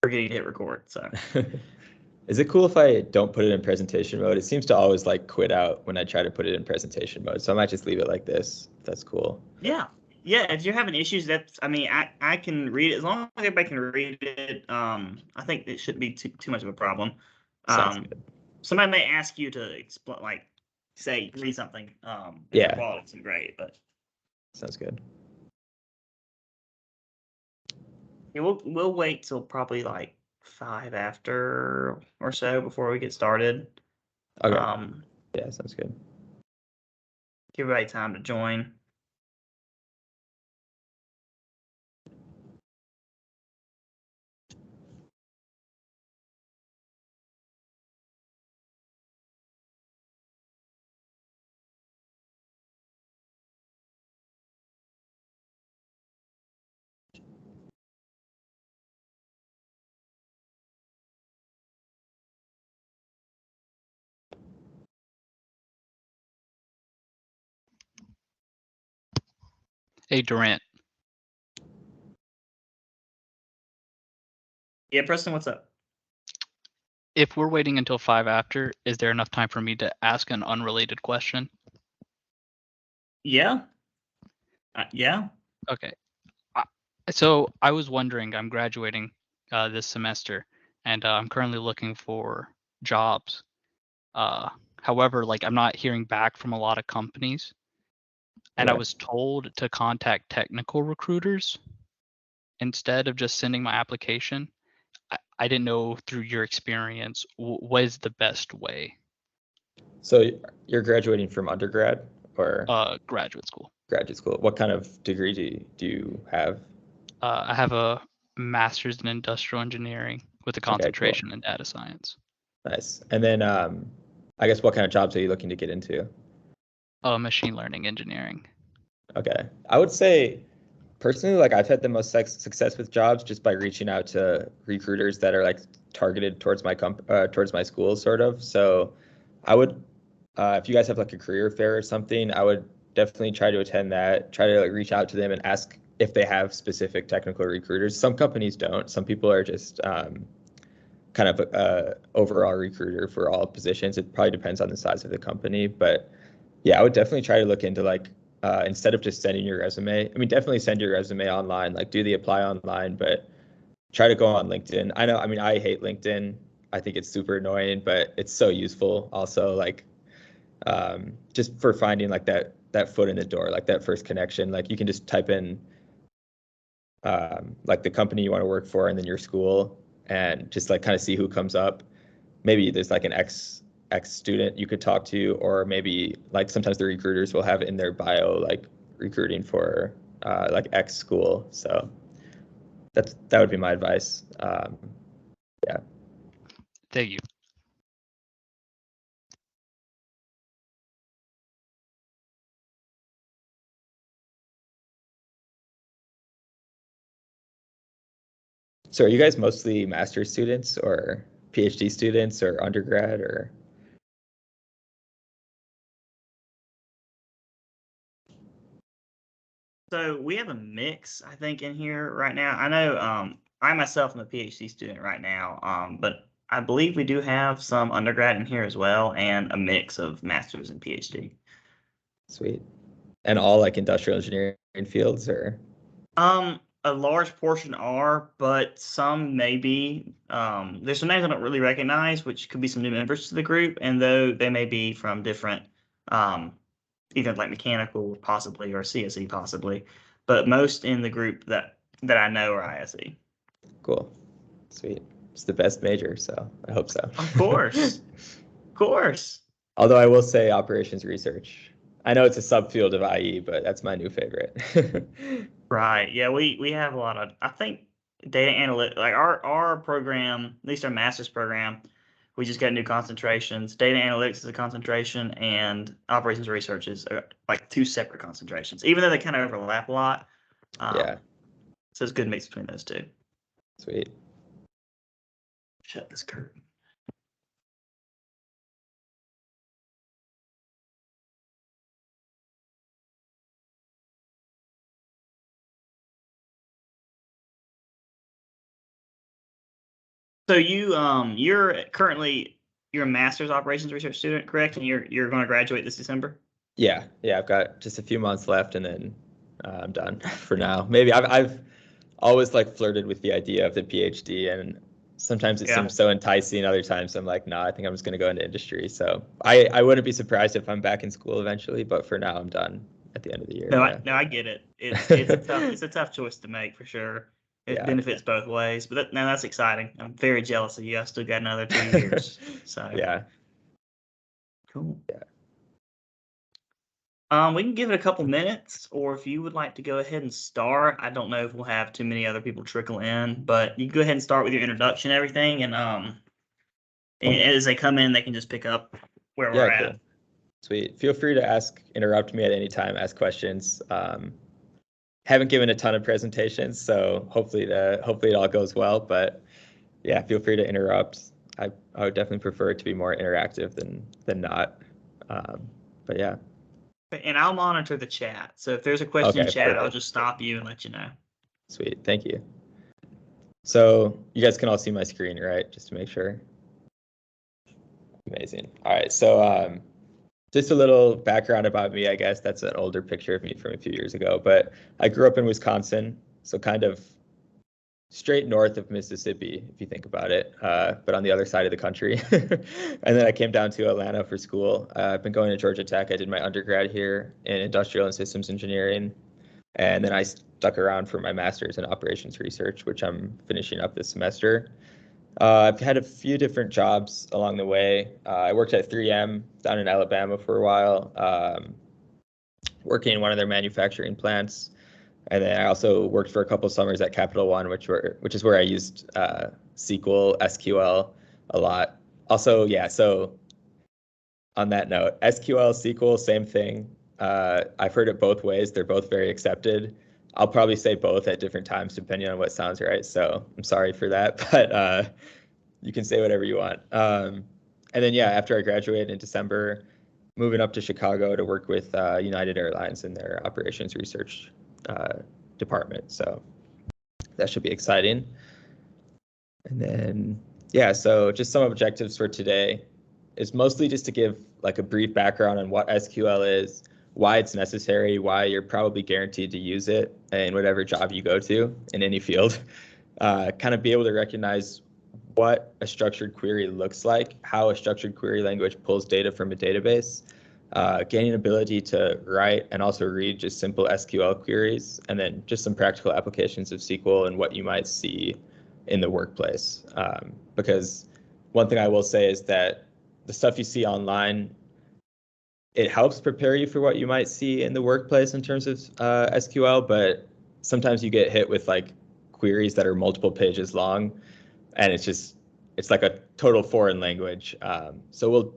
forgetting to hit record. So Is it cool if I don't put it in presentation mode? It seems to always like quit out when I try to put it in presentation mode. So I might just leave it like this. If that's cool. yeah, yeah. If you're having issues, I mean, I can read it as long as everybody can read it. I think it shouldn't be too much of a problem. Sounds Um, good. somebody may ask you to explain, like, say, read something. If the Yeah, quality isn't great, but sounds good. yeah, we'll wait till probably like 5 after or so before we get started. Okay. Um, Yeah, sounds good. give everybody time to join. Hey, Durant, Yeah, Preston, what's up? if we're waiting until 5 after, is there enough time for me to ask an unrelated question? Yeah. Yeah. Okay. So I was wondering, I'm graduating this semester, and I'm currently looking for jobs. However, like I'm not hearing back from a lot of companies, and I Okay. was told to contact technical recruiters instead of just sending my application. I didn't know through your experience what is the best way. So you're graduating from undergrad or Graduate school. graduate school? What kind of degree do you have? I have a master's in industrial engineering with a Okay, cool. concentration in data science. Nice. And then I guess what kind of jobs are you looking to get into? Machine learning engineering. Okay. I would say personally, like I've had the most success with jobs just by reaching out to recruiters that are like targeted towards towards my school, sort of. So I would, if you guys have like a career fair or something, I would definitely try to attend that. Try to like reach out to them and ask if they have specific technical recruiters. Some companies don't. Some people are just kind of overall recruiter for all positions. It probably depends on the size of the company, but yeah, I would definitely try to look into like instead of just sending your resume. I mean, definitely send your resume online, like do the apply online, but try to go on LinkedIn. I know, I mean, I hate LinkedIn. I think it's super annoying, but it's so useful. Also, like just for finding like that foot in the door, like that first connection. Like you can just type in like the company you want to work for and then your school and just like kind of see who comes up. Maybe there's like an ex student you could talk to, or maybe like sometimes the recruiters will have in their bio like recruiting for like X school. So that would be my advice. Yeah. Thank you. So are you guys mostly master's students or PhD students or undergrad or? So we have a mix, I think, in here right now. I know I myself am a PhD student right now, but I believe we do have some undergrad in here as well, and a mix of masters and PhD. Sweet. And all like industrial engineering fields or? A large portion are, but some may be. There's some names I don't really recognize, which could be some new members to the group, and though they may be from different, um, either like mechanical possibly or CSE possibly, but most in the group that I know are ISE. Cool. Sweet. It's the best major, so I hope so. Of course, of course. Although I will say operations research. I know it's a subfield of IE, but that's my new favorite. Right. Yeah, we have a lot of, I think, data analytic, like our program, at least our master's program, we just got new concentrations. Data analytics is a concentration, and operations research is like two separate concentrations, even though they kind of overlap a lot. Yeah, So it's a good mix between those two. sweet. Shut this curtain. So you're currently a master's operations research student, correct? And you're going to graduate this December? Yeah, I've got just a few months left, and then I'm done for now. Maybe I've always like flirted with the idea of the PhD, and sometimes it seems so enticing. Other times I'm like, nah, I think I'm just going to go into industry. So I wouldn't be surprised if I'm back in school eventually, but for now I'm done at the end of the year. No, yeah. I get it. It's a tough choice to make for sure. It benefits both ways, but that's exciting. I'm very jealous of you. I still got another 2 years. So yeah, cool. Yeah. We can give it a couple minutes, or if you would like to go ahead and start. I don't know if we'll have too many other people trickle in, but you can go ahead and start with your introduction and everything, and as they come in, they can just pick up where we're cool. at. Sweet. Feel free to interrupt me at any time, ask questions. Haven't given a ton of presentations, so hopefully it all goes well. But yeah, feel free to interrupt. I would definitely prefer it to be more interactive than not. But yeah. And I'll monitor the chat. So if there's a question in chat, perfect. I'll just stop you and let you know. Sweet. Thank you. So you guys can all see my screen, right? Just to make sure. Amazing. All right. So just a little background about me, I guess. That's an older picture of me from a few years ago. But I grew up in Wisconsin, so kind of straight north of Mississippi, if you think about it, but on the other side of the country. And then I came down to Atlanta for school. I've been going to Georgia Tech. I did my undergrad here in industrial and systems engineering. And then I stuck around for my master's in operations research, which I'm finishing up this semester. I've had a few different jobs along the way. I worked at 3M down in Alabama for a while, working in one of their manufacturing plants. And then I also worked for a couple summers at Capital One, which is where I used SQL, SQL a lot. Also, yeah, so on that note, SQL, SQL, same thing. I've heard it both ways. They're both very accepted. I'll probably say both at different times depending on what sounds right. So I'm sorry for that, but you can say whatever you want. And then, yeah, after I graduated in December, moving up to Chicago to work with United Airlines in their operations research department. So that should be exciting. And then, yeah, so just some objectives for today is mostly just to give like a brief background on what SQL is, why it's necessary, why you're probably guaranteed to use it in whatever job you go to in any field. Kind of be able to recognize what a structured query looks like, how a structured query language pulls data from a database, gaining ability to write and also read just simple SQL queries, and then just some practical applications of SQL and what you might see in the workplace. Because one thing I will say is that the stuff you see online, it helps prepare you for what you might see in the workplace in terms of SQL, but sometimes you get hit with like queries that are multiple pages long, and it's like a total foreign language. So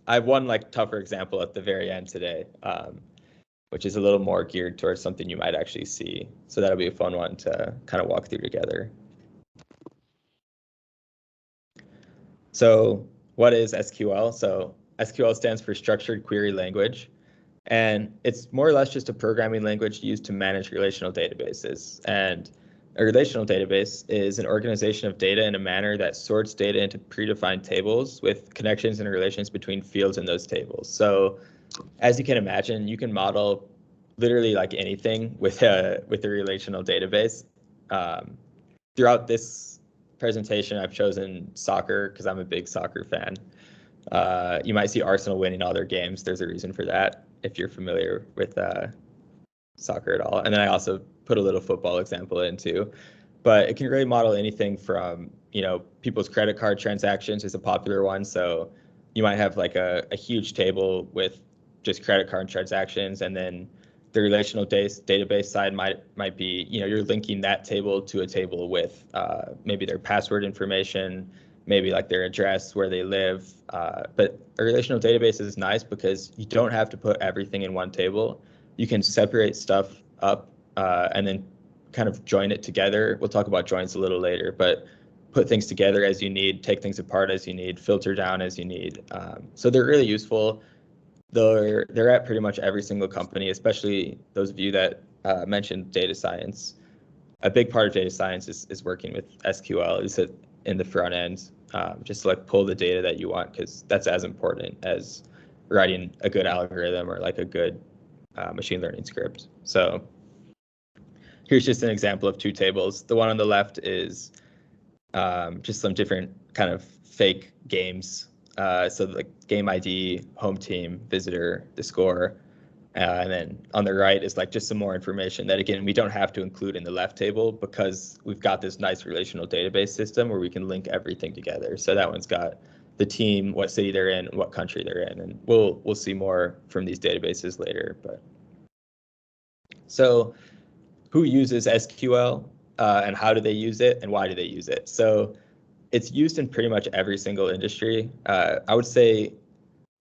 I have one like tougher example at the very end today, which is a little more geared towards something you might actually see. So that'll be a fun one to kind of walk through together. So what is SQL? So SQL stands for Structured Query Language, and it's more or less just a programming language used to manage relational databases. And a relational database is an organization of data in a manner that sorts data into predefined tables with connections and relations between fields in those tables. So as you can imagine, you can model literally like anything with a relational database. Throughout this presentation, I've chosen soccer because I'm a big soccer fan. You might see Arsenal winning all their games. There's a reason for that if you're familiar with soccer at all. And then I also put a little football example in too. But it can really model anything from, people's credit card transactions is a popular one. So you might have like a huge table with just credit card transactions, and then the relational database side might be, you're linking that table to a table with maybe their password information, maybe like their address, where they live. But a relational database is nice because you don't have to put everything in one table. You can separate stuff up and then kind of join it together. We'll talk about joins a little later, but put things together as you need, take things apart as you need, filter down as you need. So they're really useful. They're at pretty much every single company, especially those of you that mentioned data science. A big part of data science is working with SQL. It's in the front end, just to like pull the data that you want, because that's as important as writing a good algorithm or like a good machine learning script. So here's just an example of two tables. The one on the left is just some different kind of fake games. So like game ID, home team, visitor, the score. And then on the right is like just some more information that, again, we don't have to include in the left table because we've got this nice relational database system where we can link everything together. So that one's got the team, what city they're in, what country they're in, and we'll see more from these databases later. But so who uses SQL and how do they use it and why do they use it? So it's used in pretty much every single industry. I would say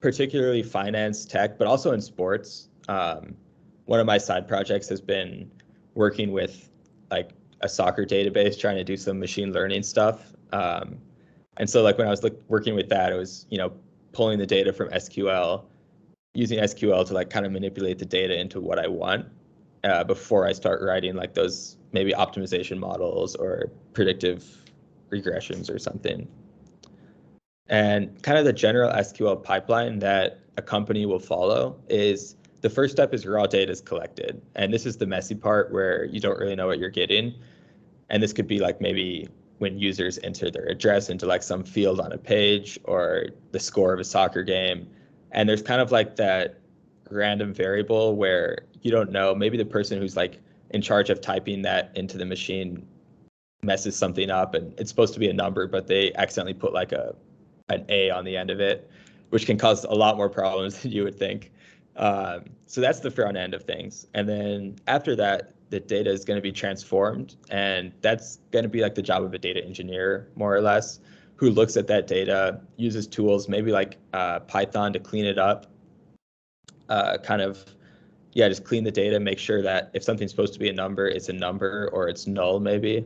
particularly finance, tech, but also in sports. One of my side projects has been working with like a soccer database, trying to do some machine learning stuff. And so like when I was working with that, it was, pulling the data from SQL, using SQL to like kind of manipulate the data into what I want before I start writing like those maybe optimization models or predictive regressions or something. And kind of the general SQL pipeline that a company will follow is the first step is raw data is collected. And this is the messy part where you don't really know what you're getting. And this could be like maybe when users enter their address into like some field on a page or the score of a soccer game. And there's kind of like that random variable where you don't know, maybe the person who's like in charge of typing that into the machine messes something up and it's supposed to be a number, but they accidentally put like an A on the end of it, which can cause a lot more problems than you would think. So that's the front end of things. And then after that, the data is going to be transformed. And that's going to be like the job of a data engineer, more or less, who looks at that data, uses tools, maybe like Python to clean it up, just clean the data, make sure that if something's supposed to be a number, it's a number or it's null maybe.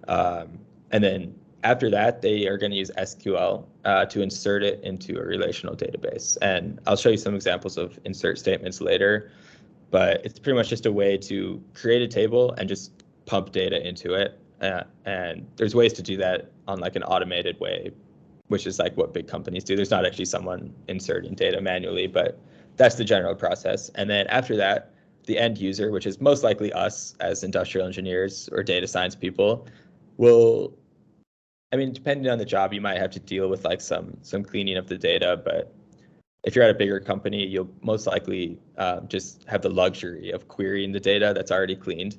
And then after that, they are going to use SQL to insert it into a relational database. And I'll show you some examples of insert statements later, but it's pretty much just a way to create a table and just pump data into it. And there's ways to do that on like an automated way, which is like what big companies do. There's not actually someone inserting data manually, but that's the general process. And then after that, the end user, which is most likely us as industrial engineers or data science people, depending on the job, you might have to deal with like some cleaning of the data, but if you're at a bigger company, you'll most likely just have the luxury of querying the data that's already cleaned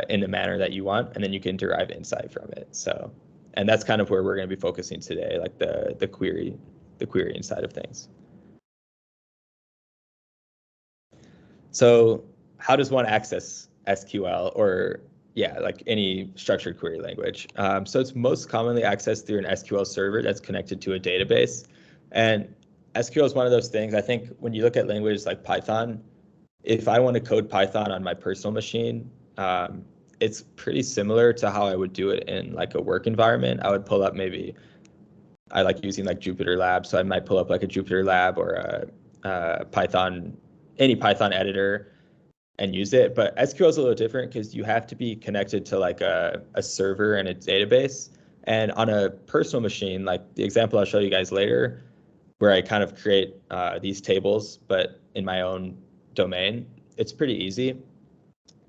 in the manner that you want, and then you can derive insight from it. So, and that's kind of where we're going to be focusing today, like the querying side of things. So how does one access SQL or like any structured query language? So it's most commonly accessed through an SQL server that's connected to a database. And SQL is one of those things, I think when you look at languages like Python, if I want to code Python on my personal machine, it's pretty similar to how I would do it in like a work environment. I would pull up I like using like Jupyter Lab. So I might pull up like a Jupyter Lab or a Python, any Python editor and use it. But SQL is a little different because you have to be connected to like a server and a database. And on a personal machine, like the example I'll show you guys later, where I kind of create these tables, but in my own domain, it's pretty easy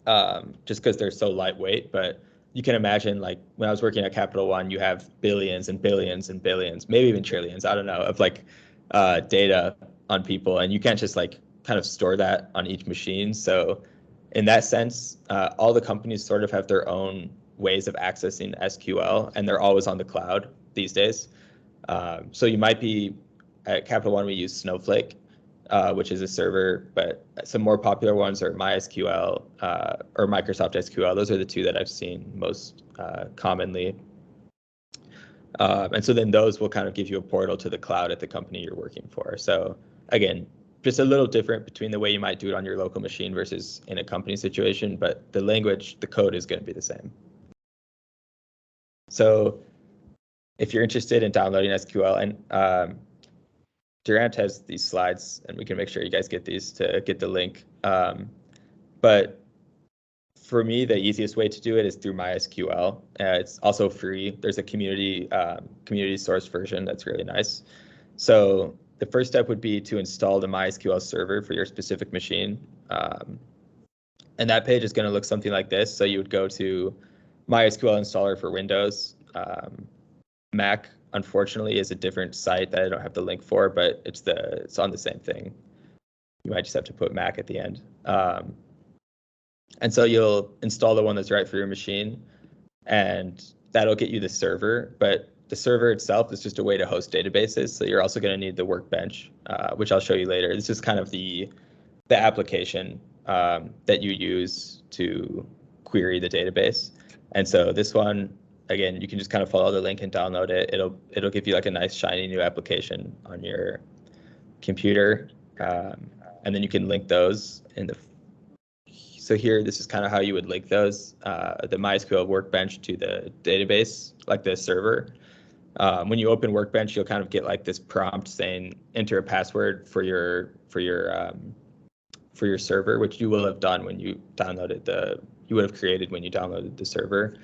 just because they're so lightweight. But you can imagine like when I was working at Capital One, you have billions and billions and billions, maybe even trillions, I don't know, of like data on people. And you can't just like kind of store that on each machine. So in that sense, all the companies sort of have their own ways of accessing SQL, and they're always on the cloud these days. So you might be at Capital One, we use Snowflake, which is a server, but some more popular ones are MySQL or Microsoft SQL. Those are the two that I've seen most commonly. And so then those will kind of give you a portal to the cloud at the company you're working for. So again, just a little different between the way you might do it on your local machine versus in a company situation, but the language, the code is going to be the same. So if you're interested in downloading SQL, and Durant has these slides, and we can make sure you guys get these to get the link. But for me, the easiest way to do it is through MySQL. It's also free. There's a community source version that's really nice. So the first step would be to install the MySQL server for your specific machine. And that page is going to look something like this. So you would go to MySQL installer for Windows. Mac, unfortunately, is a different site that I don't have the link for, but it's on the same thing. You might just have to put Mac at the end. And so you'll install the one that's right for your machine, and that'll get you the server. But the server itself is just a way to host databases. So you're also going to need the workbench, which I'll show you later. This is kind of the application that you use to query the database. And so this one, again, you can just kind of follow the link and download it. It'll give you like a nice shiny new application on your computer, and then you can link those in the. So here, this is kind of how you would link those, the MySQL workbench to the database, like the server. When you open Workbench, you'll kind of get like this prompt saying enter a password for your server, which you will have done when you downloaded you would have created when you downloaded the server.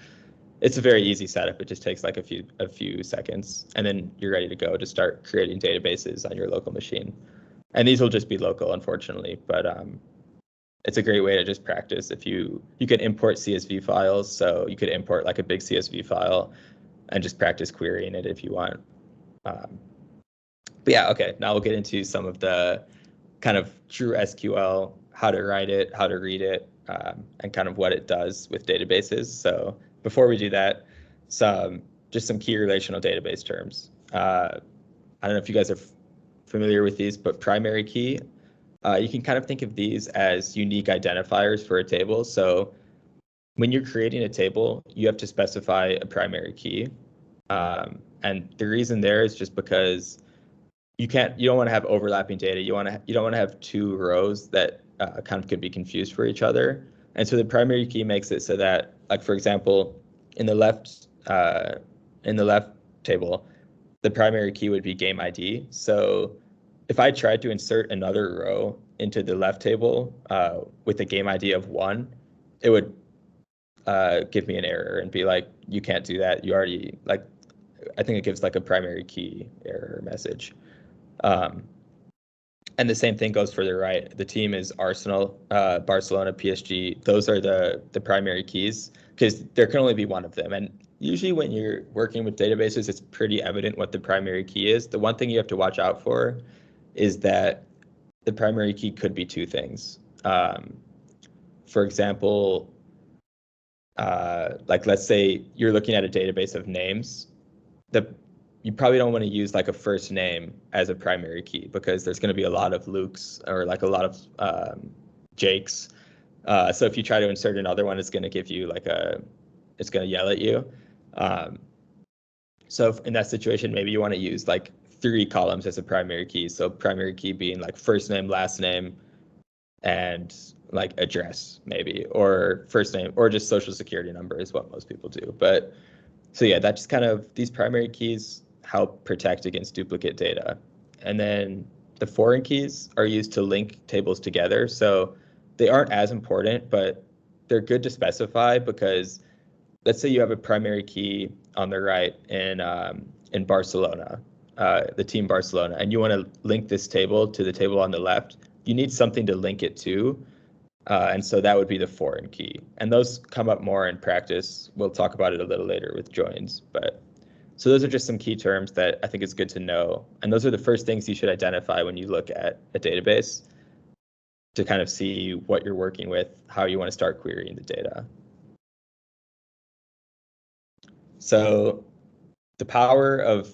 It's a very easy setup. It just takes like a few seconds, and then you're ready to go to start creating databases on your local machine. And these will just be local, unfortunately, but it's a great way to just practice. If you can import CSV files, so you could import like a big CSV file and just practice querying it if you want. But yeah, okay, now we'll get into some of the kind of true SQL, how to write it, how to read it, and kind of what it does with databases. So before we do that, just some key relational database terms. I don't know if you guys are familiar with these, but primary key, you can kind of think of these as unique identifiers for a table. So when you're creating a table, you have to specify a primary key. And the reason there is just because you don't want to have overlapping data. You don't want to have two rows that kind of could be confused for each other. And so the primary key makes it so that, like for example, in the left table, the primary key would be game ID. So if I tried to insert another row into the left table with a game ID of 1, it would give me an error and be like, you can't do that. You already, like, I think it gives like a primary key error message. And the same thing goes for the right. The team is Arsenal, Barcelona, PSG. Those are the primary keys because there can only be one of them. And usually when you're working with databases, it's pretty evident what the primary key is. The one thing you have to watch out for is that the primary key could be two things. For example, like let's say you're looking at a database of names. You probably don't want to use like a first name as a primary key because there's going to be a lot of Lukes or like a lot of Jakes. So if you try to insert another one, it's going to give you it's going to yell at you. So in that situation, maybe you want to use like 3 columns as a primary key. So primary key being like first name, last name, and like address maybe, or first name, or just social security number is what most people do. But so yeah, that just kind of, these primary keys help protect against duplicate data. And then the foreign keys are used to link tables together. So they aren't as important, but they're good to specify because let's say you have a primary key on the right in Barcelona, the team Barcelona, and you want to link this table to the table on the left. You need something to link it to. And so that would be the foreign key. And those come up more in practice. We'll talk about it a little later with joins. But so those are just some key terms that I think it's good to know. And those are the first things you should identify when you look at a database to kind of see what you're working with, how you want to start querying the data. So the power of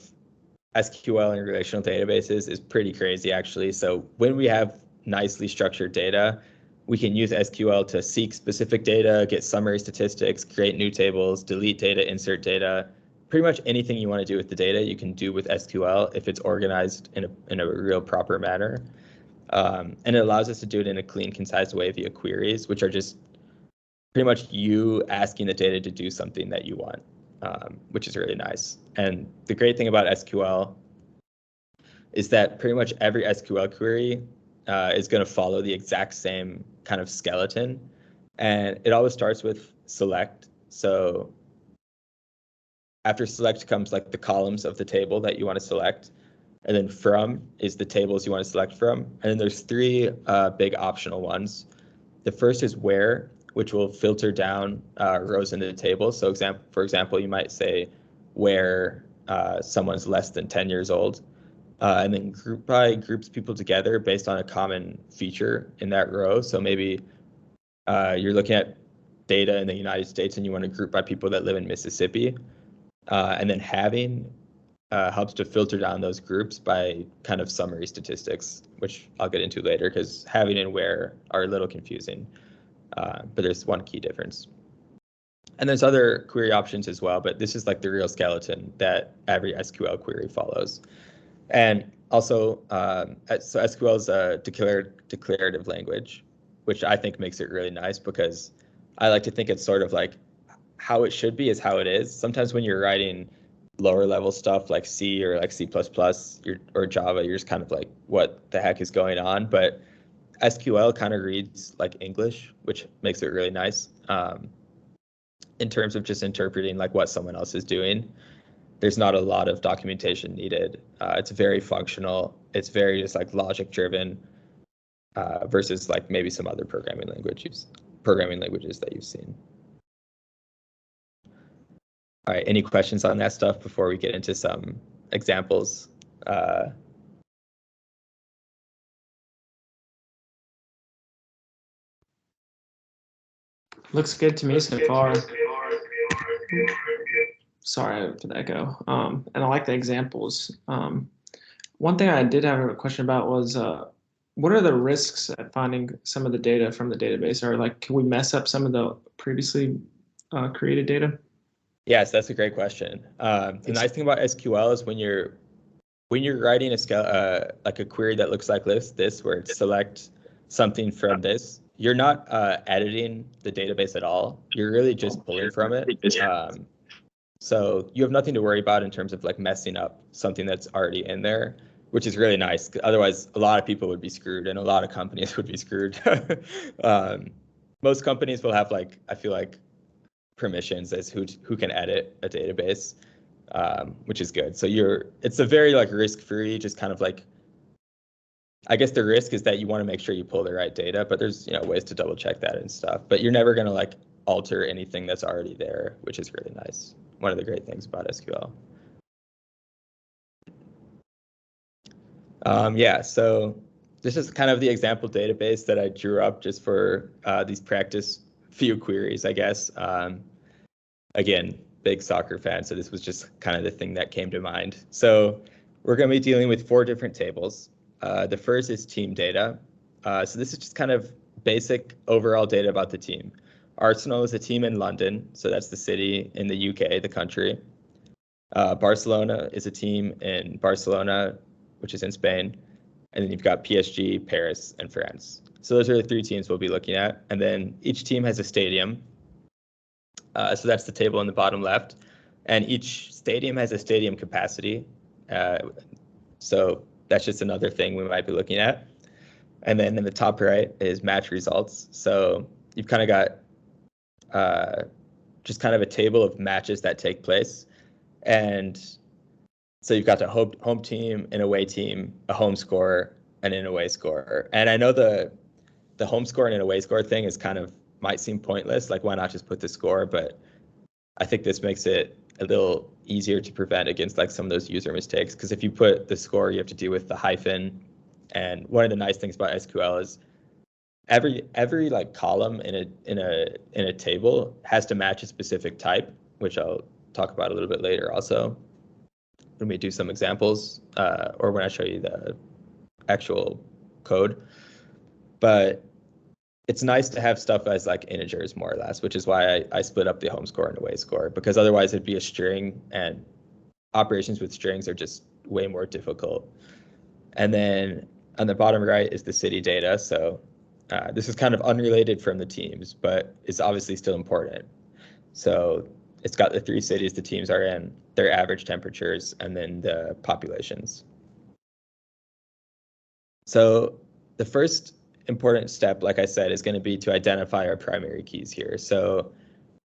SQL and relational databases is pretty crazy, actually. So when we have nicely structured data, we can use SQL to seek specific data, get summary statistics, create new tables, delete data, insert data. Pretty much anything you want to do with the data, you can do with SQL if it's organized in a real proper manner. And it allows us to do it in a clean, concise way via queries, which are just pretty much you asking the data to do something that you want, which is really nice. And the great thing about SQL is that pretty much every SQL query is going to follow the exact same kind of skeleton. And it always starts with select. So after select comes like the columns of the table that you want to select. And then from is the tables you want to select from. And then there's three big optional ones. The first is where, which will filter down rows into the table. So for example, you might say where someone's less than 10 years old. And then group by groups people together based on a common feature in that row. So maybe you're looking at data in the United States and you want to group by people that live in Mississippi. And then having helps to filter down those groups by kind of summary statistics, which I'll get into later because having and where are a little confusing. But there's one key difference. And there's other query options as well, but this is like the real skeleton that every SQL query follows. And also, so SQL is a declarative language, which I think makes it really nice because I like to think it's sort of like how it should be is how it is. Sometimes when you're writing lower level stuff like C or like C++ or Java, you're just kind of like, what the heck is going on? But SQL kind of reads like English, which makes it really nice in terms of just interpreting like what someone else is doing. There's not a lot of documentation needed. It's very functional. It's very just like logic driven versus like maybe some other programming languages that you've seen. All right, any questions on that stuff before we get into some examples? Looks good to me so far. Sorry for the echo. And I like the examples. One thing I did have a question about was what are the risks at finding some of the data from the database? Or like, can we mess up some of the previously created data? Yes, that's a great question. The nice thing about SQL is when you're writing like a query that looks like this where it select something from this, you're not editing the database at all. You're really just pulling from it. So you have nothing to worry about in terms of like messing up something that's already in there, which is really nice. Otherwise, a lot of people would be screwed and a lot of companies would be screwed. Most companies will have like, I feel like, permissions as who can edit a database, which is good. So it's a very like risk-free, just kind of like, I guess the risk is that you want to make sure you pull the right data, but there's ways to double check that and stuff. But you're never going to like alter anything that's already there, which is really nice. One of the great things about SQL. Yeah, so this is kind of the example database that I drew up just for these practice few queries, I guess. Again, big soccer fan, so this was just kind of the thing that came to mind. So we're going to be dealing with 4 different tables. The first is team data. So this is just kind of basic overall data about the team. Arsenal is a team in London, so that's the city in the UK, the country. Barcelona is a team in Barcelona, which is in Spain. And then you've got PSG, Paris, and France. So those are the 3 teams we'll be looking at. And then each team has a stadium. So that's the table in the bottom left. And each stadium has a stadium capacity. So that's just another thing we might be looking at. And then in the top right is match results. So you've kind of got just kind of a table of matches that take place. And so you've got the home team, an away team, a home score, and an away score. And I know the home score and an away score thing is kind of might seem pointless. Like, why not just put the score? But I think this makes it a little easier to prevent against like some of those user mistakes. Because if you put the score, you have to deal with the hyphen. And one of the nice things about SQL is every like column in a table has to match a specific type, which I'll talk about a little bit later also when we do some examples or when I show you the actual code. But it's nice to have stuff as like integers more or less, which is why I split up the home score and away score, because otherwise it'd be a string and operations with strings are just way more difficult. And then on the bottom right is the city data. So this is kind of unrelated from the teams, but it's obviously still important. So it's got the 3 cities the teams are in, their average temperatures, and then the populations. So the first important step, like I said, is going to be to identify our primary keys here. So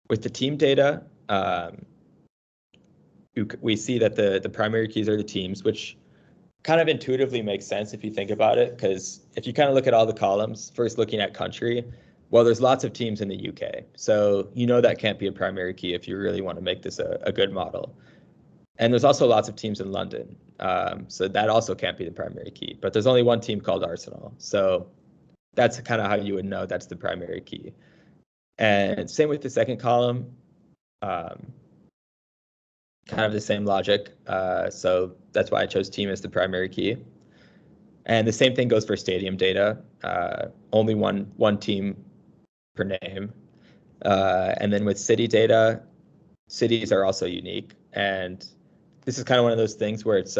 with the team data, we see that the primary keys are the teams, which kind of intuitively makes sense if you think about it, because if you kind of look at all the columns, first looking at country, well, there's lots of teams in the UK. So you know that can't be a primary key if you really want to make this a good model. And there's also lots of teams in London. So that also can't be the primary key. But there's only one team called Arsenal. So that's kind of how you would know that's the primary key. And same with the second column. Kind of the same logic. So that's why I chose team as the primary key. And the same thing goes for stadium data. Only one team per name. And then with city data, cities are also unique. And this is kind of one of those things where it's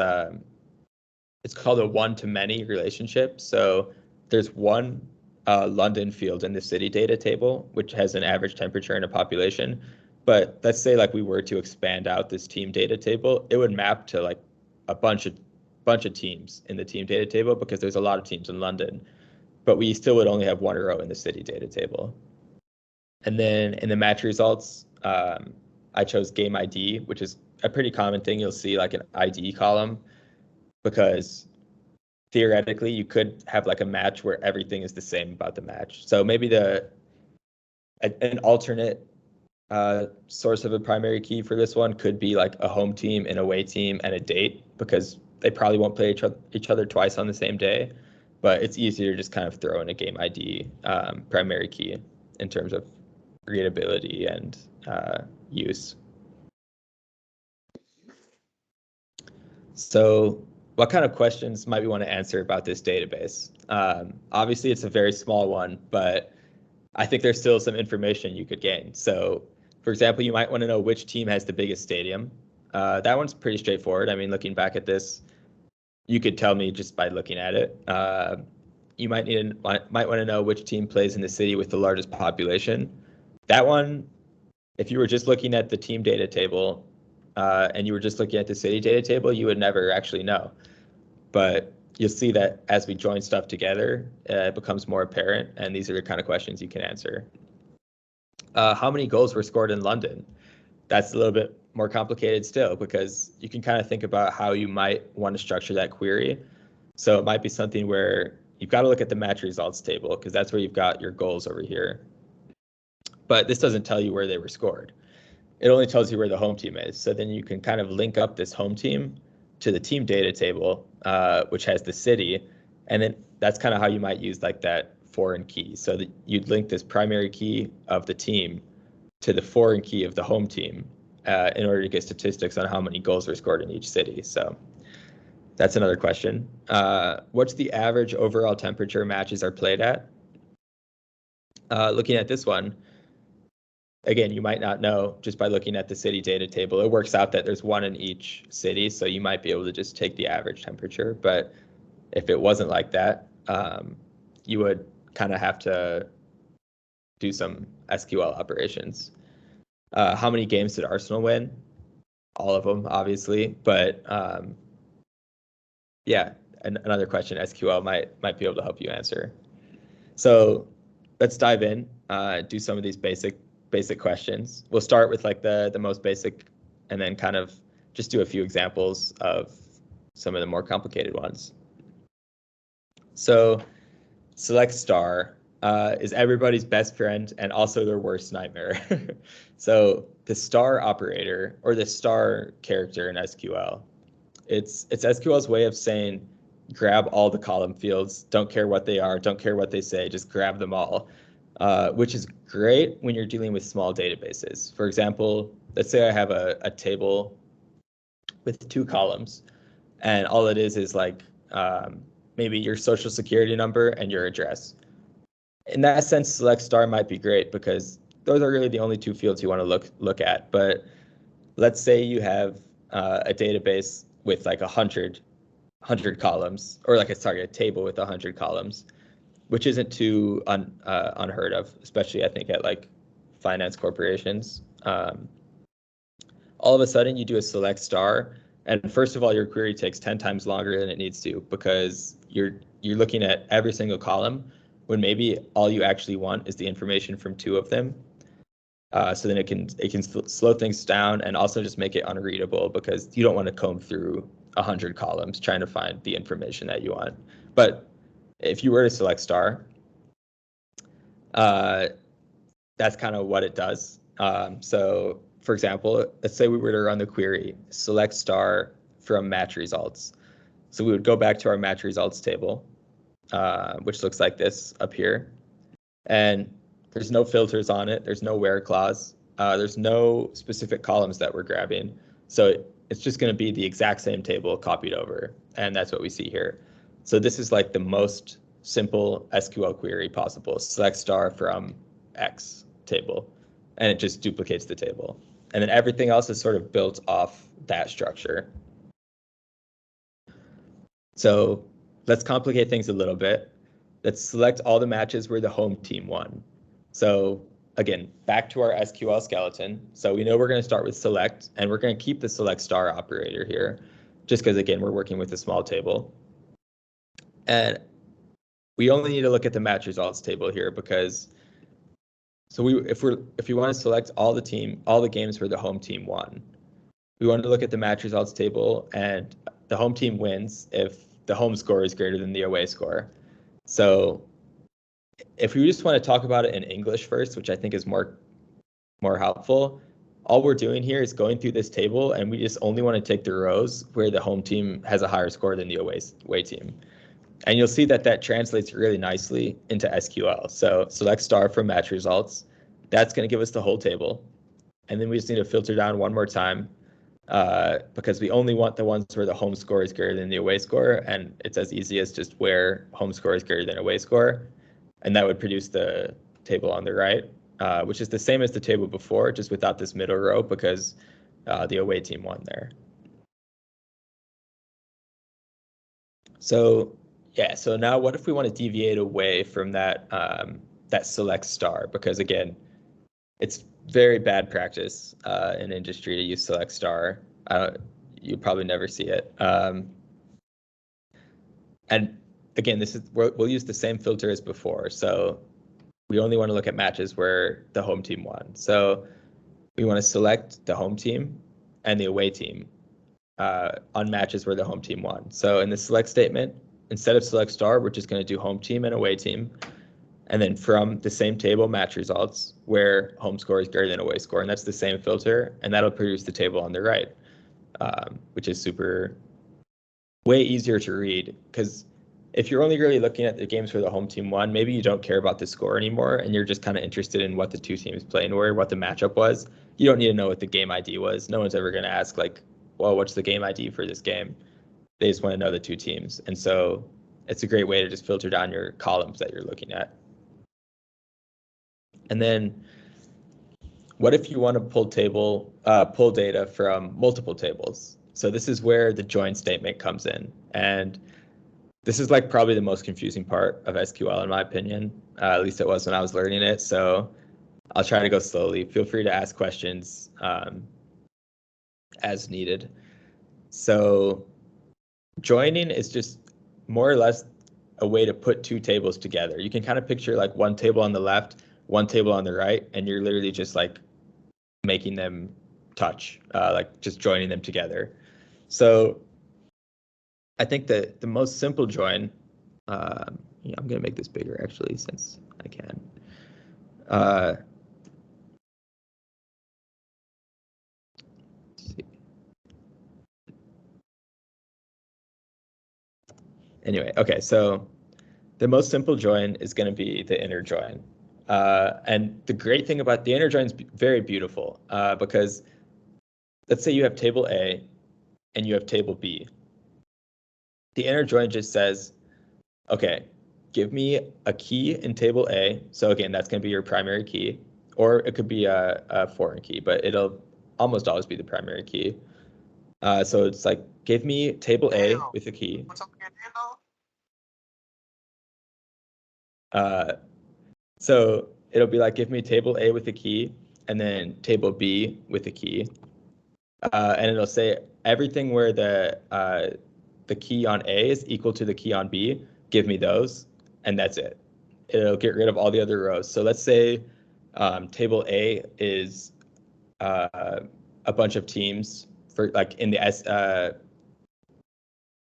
called a one-to-many relationship. So there's one London field in the city data table, which has an average temperature and a population. But let's say like we were to expand out this team data table, it would map to like a bunch of teams in the team data table because there's a lot of teams in London. But we still would only have one row in the city data table. And then in the match results, I chose game ID, which is a pretty common thing. You'll see like an ID column because theoretically you could have like a match where everything is the same about the match. So maybe an alternate source of a primary key for this one could be like a home team, an away team, and a date, because they probably won't play each other twice on the same day. But it's easier to just kind of throw in a game ID primary key in terms of readability and use. So what kind of questions might we want to answer about this database? Obviously, it's a very small one, but I think there's still some information you could gain. So, for example, you might want to know which team has the biggest stadium. That one's pretty straightforward. I mean, looking back at this, you could tell me just by looking at it. You might want to know which team plays in the city with the largest population. That one, if you were just looking at the team data table and you were just looking at the city data table, you would never actually know. But you'll see that as we join stuff together, it becomes more apparent, and these are the kind of questions you can answer. How many goals were scored in London? That's a little bit more complicated still, because you can kind of think about how you might want to structure that query. So it might be something where you've got to look at the match results table, because that's where you've got your goals over here. But this doesn't tell you where they were scored. It only tells you where the home team is. So then you can kind of link up this home team to the team data table, which has the city. And then that's kind of how you might use like that foreign key. So that you'd link this primary key of the team to the foreign key of the home team in order to get statistics on how many goals were scored in each city. So that's another question. What's the average overall temperature matches are played at? Looking at this one, again, you might not know just by looking at the city data table. It works out that there's one in each city, so you might be able to just take the average temperature. But if it wasn't like that, you would kind of have to do some SQL operations. How many games did Arsenal win? All of them, obviously. But yeah, another question SQL might be able to help you answer. So let's dive in, do some of these basic questions. We'll start with like the most basic, and then kind of just do a few examples of some of the more complicated ones. So select star is everybody's best friend and also their worst nightmare. So the star operator, or the star character in SQL, it's SQL's way of saying grab all the column fields, don't care what they are, don't care what they say, just grab them all. Which is great when you're dealing with small databases. For example, let's say I have a table with 2 columns, and all it is like maybe your social security number and your address. In that sense, select star might be great because those are really the only 2 fields you want to look at. But let's say you have a database with like 100 columns, or like a table with 100 columns, which isn't too unheard of, especially I think at like finance corporations. All of a sudden you do a select star, and first of all, your query takes 10 times longer than it needs to, because you're looking at every single column, when maybe all you actually want is the information from 2 of them. So then it can slow things down and also just make it unreadable because you don't want to comb through 100 columns trying to find the information that you want. But if you were to select star, that's kind of what it does. So for example, let's say we were to run the query, select star from match results. So we would go back to our match results table, which looks like this up here. And there's no filters on it. There's no where clause. There's no specific columns that we're grabbing. So it's just going to be the exact same table copied over. And that's what we see here. So this is like the most simple SQL query possible. Select star from X table. And it just duplicates the table. And then everything else is sort of built off that structure. So let's complicate things a little bit. Let's select all the matches where the home team won. So again, back to our SQL skeleton. So we know we're going to start with select, and we're going to keep the select star operator here, just because, again, we're working with a small table. And we only need to look at the match results table here because, so if you want to select all the games where the home team won, we want to look at the match results table, and the home team wins if the home score is greater than the away score. So if we just want to talk about it in English first, which I think is more helpful, all we're doing here is going through this table, and we just only want to take the rows where the home team has a higher score than the away team. And you'll see that translates really nicely into SQL. So select star from match results. That's going to give us the whole table. And then we just need to filter down one more time because we only want the ones where the home score is greater than the away score. And it's as easy as just where home score is greater than away score. And that would produce the table on the right, which is the same as the table before, just without this middle row because the away team won there. So yeah, so now what if we want to deviate away from that that select star? Because again, it's very bad practice in industry to use select star. You probably never see it. And again, we'll use the same filter as before. So we only want to look at matches where the home team won. So we want to select the home team and the away team on matches where the home team won. So in the select statement, instead of select star, we're just going to do home team and away team. And then from the same table, match results where home score is greater than away score. And that's the same filter. And that'll produce the table on the right, which is way easier to read. Because if you're only really looking at the games where the home team won, maybe you don't care about the score anymore. And you're just kind of interested in what the two teams playing were, what the matchup was. You don't need to know what the game ID was. No one's ever going to ask, like, well, what's the game ID for this game? They just want to know the two teams. And so it's a great way to just filter down your columns that you're looking at. And then what if you want to pull data from multiple tables? So this is where the join statement comes in. And this is like probably the most confusing part of SQL, in my opinion. At least it was when I was learning it. So I'll try to go slowly. Feel free to ask questions as needed. So joining is just more or less a way to put two tables together. You can kind of picture like one table on the left, one table on the right, and you're literally just like making them touch, like just joining them together. So I think that the most simple join, I'm going to make this bigger actually since I can. Let's see. Anyway, okay, so the most simple join is going to be the inner join. And the great thing about the inner join is very beautiful because let's say you have table A and you have table B. The inner join just says, okay, give me a key in table A. So again, that's going to be your primary key, or it could be a foreign key, but it'll almost always be the primary key. So it's like, give me table A with a key. So it'll be like, give me table A with a key, and then table B with a key. And it'll say everything where the key on A is equal to the key on B, give me those, and that's it. it'll get rid of all the other rows. So let's say table A is a bunch of teams for like in the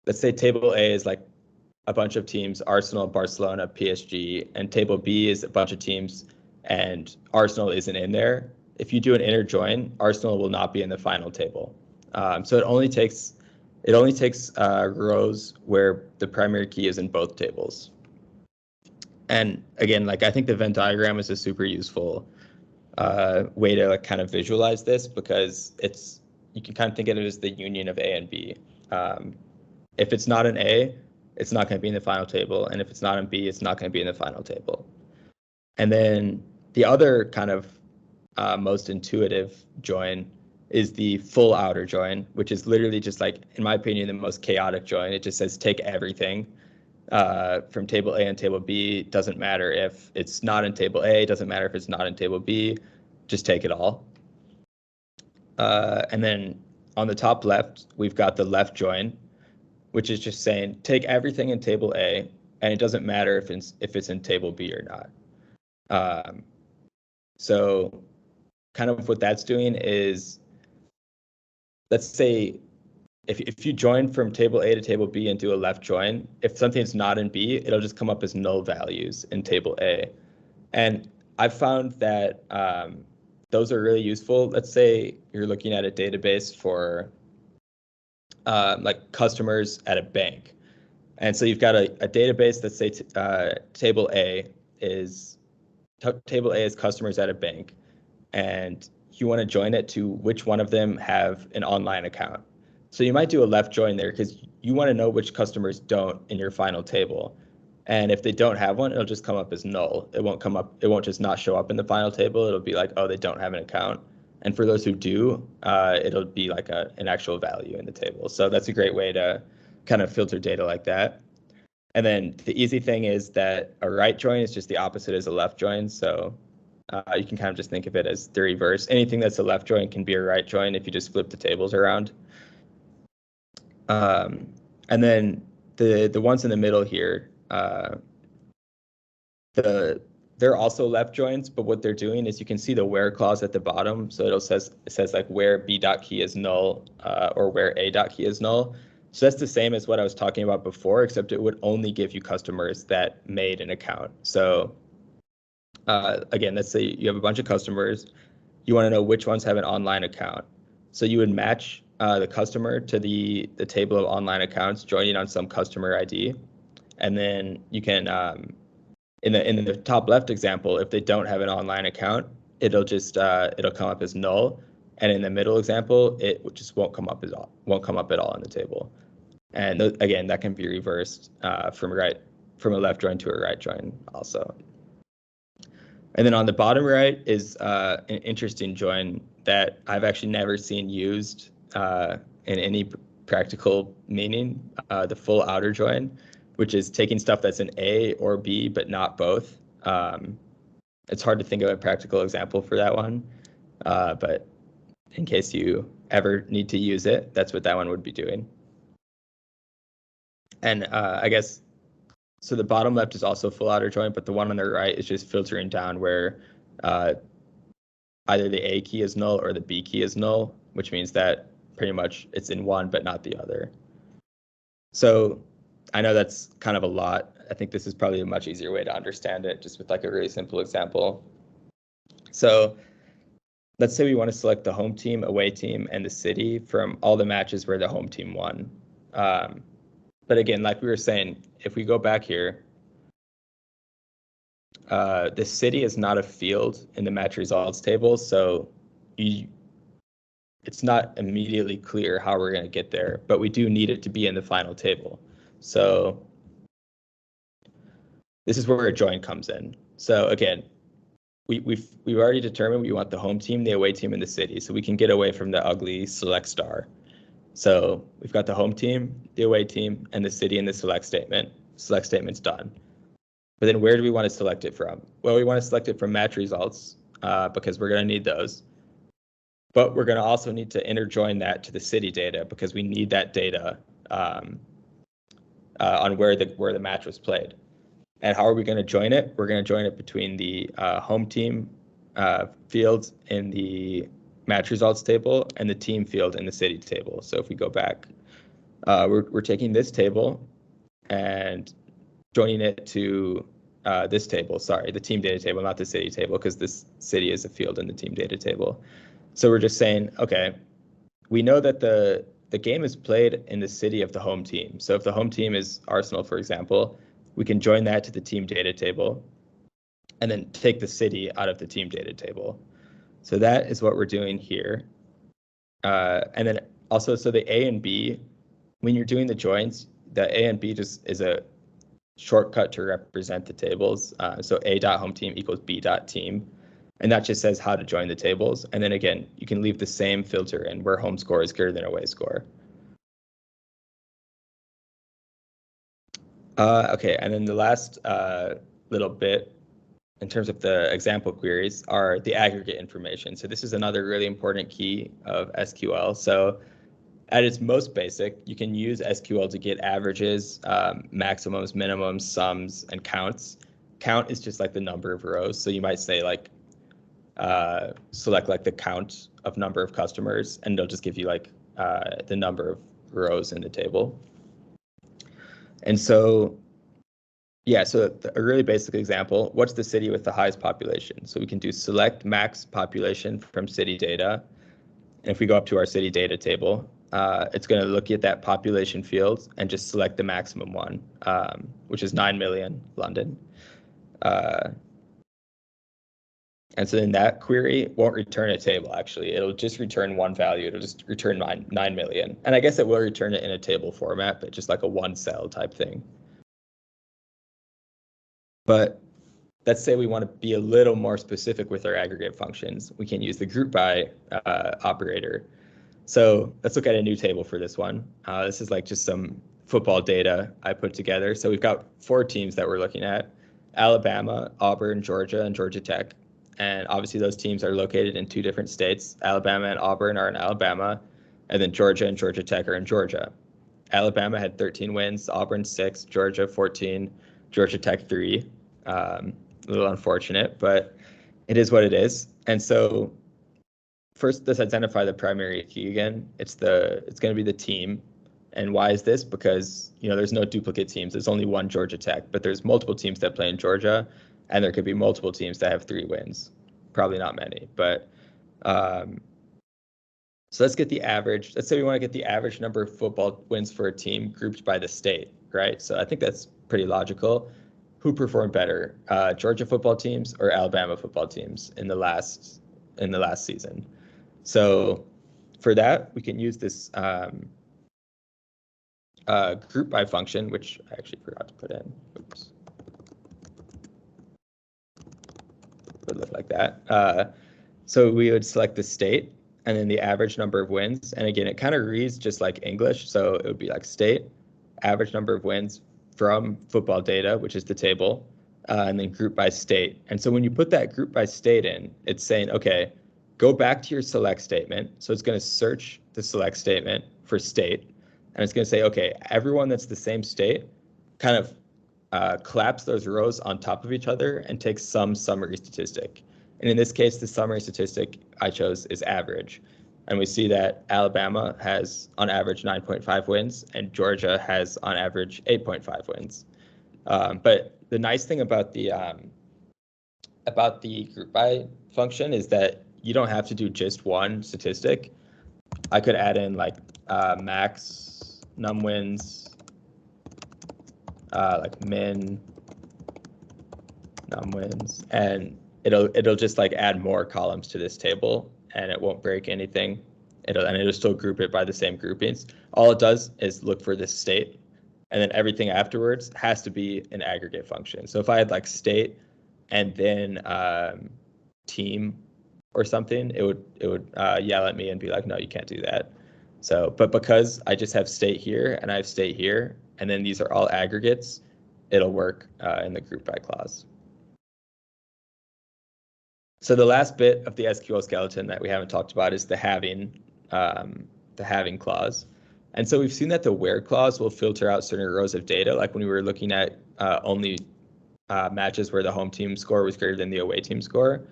let's say table A is like a bunch of teams, Arsenal, Barcelona, PSG, and table B is a bunch of teams and Arsenal isn't in there. If you do an inner join, Arsenal will not be in the final table. So it only takes rows where the primary key is in both tables. And again, like I think the Venn diagram is a super useful way to like kind of visualize this, because you can kind of think of it as the union of A and B. If it's not an A, it's not going to be in the final table, and if it's not in B, it's not going to be in the final table. And then the other kind of most intuitive join is the full outer join, which is literally just like, in my opinion, the most chaotic join. It just says take everything from table A and table B. Doesn't matter if it's not in table A, doesn't matter if it's not in table B, just take it all. And then on the top left, we've got the left join, which is just saying take everything in table A, and it doesn't matter if it's in table B or not. So kind of what that's doing is, let's say if you join from table A to table B and do a left join, if something's not in B, it'll just come up as null values in table A. And I've found that those are really useful. Let's say you're looking at a database for like customers at a bank. And so you've got a database that say table A is customers at a bank, and you want to join it to which one of them have an online account. So you might do a left join there because you want to know which customers don't in your final table. And if they don't have one, it'll just come up as null. It won't just not show up in the final table. It'll be like, oh, they don't have an account. And for those who do, it'll be like an actual value in the table. So that's a great way to kind of filter data like that. And then the easy thing is that a right join is just the opposite as a left join. So you can kind of just think of it as the reverse. Anything that's a left join can be a right join if you just flip the tables around. And then the ones in the middle here, they're also left joins, but what they're doing is you can see the where clause at the bottom. So it says like where b.key is null or where a.key is null. So that's the same as what I was talking about before, except it would only give you customers that made an account. So again, let's say you have a bunch of customers. You want to know which ones have an online account. So you would match the customer to the table of online accounts joining on some customer ID. And then you can, in the top left example, if they don't have an online account, it'll come up as null. And in the middle example, it just won't come up at all in the table. And again, that can be reversed from a left join to a right join also. And then on the bottom right is an interesting join that I've actually never seen used in any practical meaning, the full outer join, which is taking stuff that's in A or B, but not both. It's hard to think of a practical example for that one, but in case you ever need to use it, that's what that one would be doing. And I guess, so the bottom left is also full outer join, but the one on the right is just filtering down where either the A key is null or the B key is null, which means that pretty much it's in one but not the other. So I know that's kind of a lot. I think this is probably a much easier way to understand it, just with like a really simple example. So let's say we want to select the home team, away team, and the city from all the matches where the home team won. But again, like we were saying, if we go back here, the city is not a field in the match results table, so it's not immediately clear how we're going to get there, but we do need it to be in the final table. So this is where a join comes in. So again, we've already determined we want the home team, the away team, and the city, so we can get away from the ugly select star. So we've got the home team, the away team, and the city in the select statement. Select statement's done. But then where do we want to select it from? Well, we want to select it from match results because we're going to need those. But we're going to also need to inner join that to the city data because we need that data on where the match was played. And how are we going to join it? We're going to join it between the home team field in the match results table and the team field in the city table. So if we go back, we're taking this table and joining it to this table, sorry, the team data table, not the city table, because this city is a field in the team data table. So we're just saying, okay, we know that the game is played in the city of the home team. So if the home team is Arsenal, for example, we can join that to the team data table and then take the city out of the team data table. So that is what we're doing here. And then also, so the A and B, when you're doing the joins, the A and B just is a shortcut to represent the tables. So A.hometeam equals B.team. And that just says how to join the tables. And then again, you can leave the same filter in where home score is greater than away score. Okay, and then the last little bit in terms of the example queries are the aggregate information. So this is another really important key of SQL. So at its most basic, you can use SQL to get averages, maximums, minimums, sums, and counts. Count is just like the number of rows. So you might say like, select like the count of number of customers, and it'll just give you like the number of rows in the table. And so, yeah, so a really basic example, what's the city with the highest population? So we can do select max population from city data. And if we go up to our city data table, it's going to look at that population field and just select the maximum one, which is 9 million, London. And so then that query won't return a table, actually. It'll just return one value. It'll just return 9 million. And I guess it will return it in a table format, but just like a one cell type thing. But let's say we want to be a little more specific with our aggregate functions. We can use the group by operator. So let's look at a new table for this one. This is like just some football data I put together. So we've got 4 teams that we're looking at: Alabama, Auburn, Georgia, and Georgia Tech. And obviously those teams are located in 2 different states. Alabama and Auburn are in Alabama, and then Georgia and Georgia Tech are in Georgia. Alabama had 13 wins, Auburn 6, Georgia 14, Georgia Tech 3. A little unfortunate, but it is what it is. And so first, let's identify the primary key again. It's going to be the team. And why is this? Because, there's no duplicate teams. There's only one Georgia Tech, but there's multiple teams that play in Georgia, and there could be multiple teams that have 3 wins. Probably not many, but so let's get the average. Let's say we want to get the average number of football wins for a team grouped by the state, right? So I think that's pretty logical. Who performed better, Georgia football teams or Alabama football teams in the last season? So for that, we can use this group by function, which I actually forgot to put in. Oops. Would look like that. So we would select the state and then the average number of wins. And again, it kind of reads just like English. So it would be like state, average number of wins from football data, which is the table, and then group by state. And so when you put that group by state in, it's saying, okay, go back to your select statement. So it's going to search the select statement for state. And it's going to say, okay, everyone that's the same state kind of collapse those rows on top of each other and take some summary statistic. And in this case, the summary statistic I chose is average. And we see that Alabama has on average 9.5 wins and Georgia has on average 8.5 wins. But the nice thing about the group by function is that you don't have to do just one statistic. I could add in like max num wins, like min num wins, and it'll just like add more columns to this table, and it won't break anything. It'll still group it by the same groupings. All it does is look for this state, and then everything afterwards has to be an aggregate function. So if I had like state and then team or something, it would yell at me and be like, no, you can't do that. So, but because I just have state here and I have state here, and then these are all aggregates, it'll work in the group by clause. So the last bit of the SQL skeleton that we haven't talked about is the having clause. And so we've seen that the where clause will filter out certain rows of data, like when we were looking at only matches where the home team score was greater than the away team score.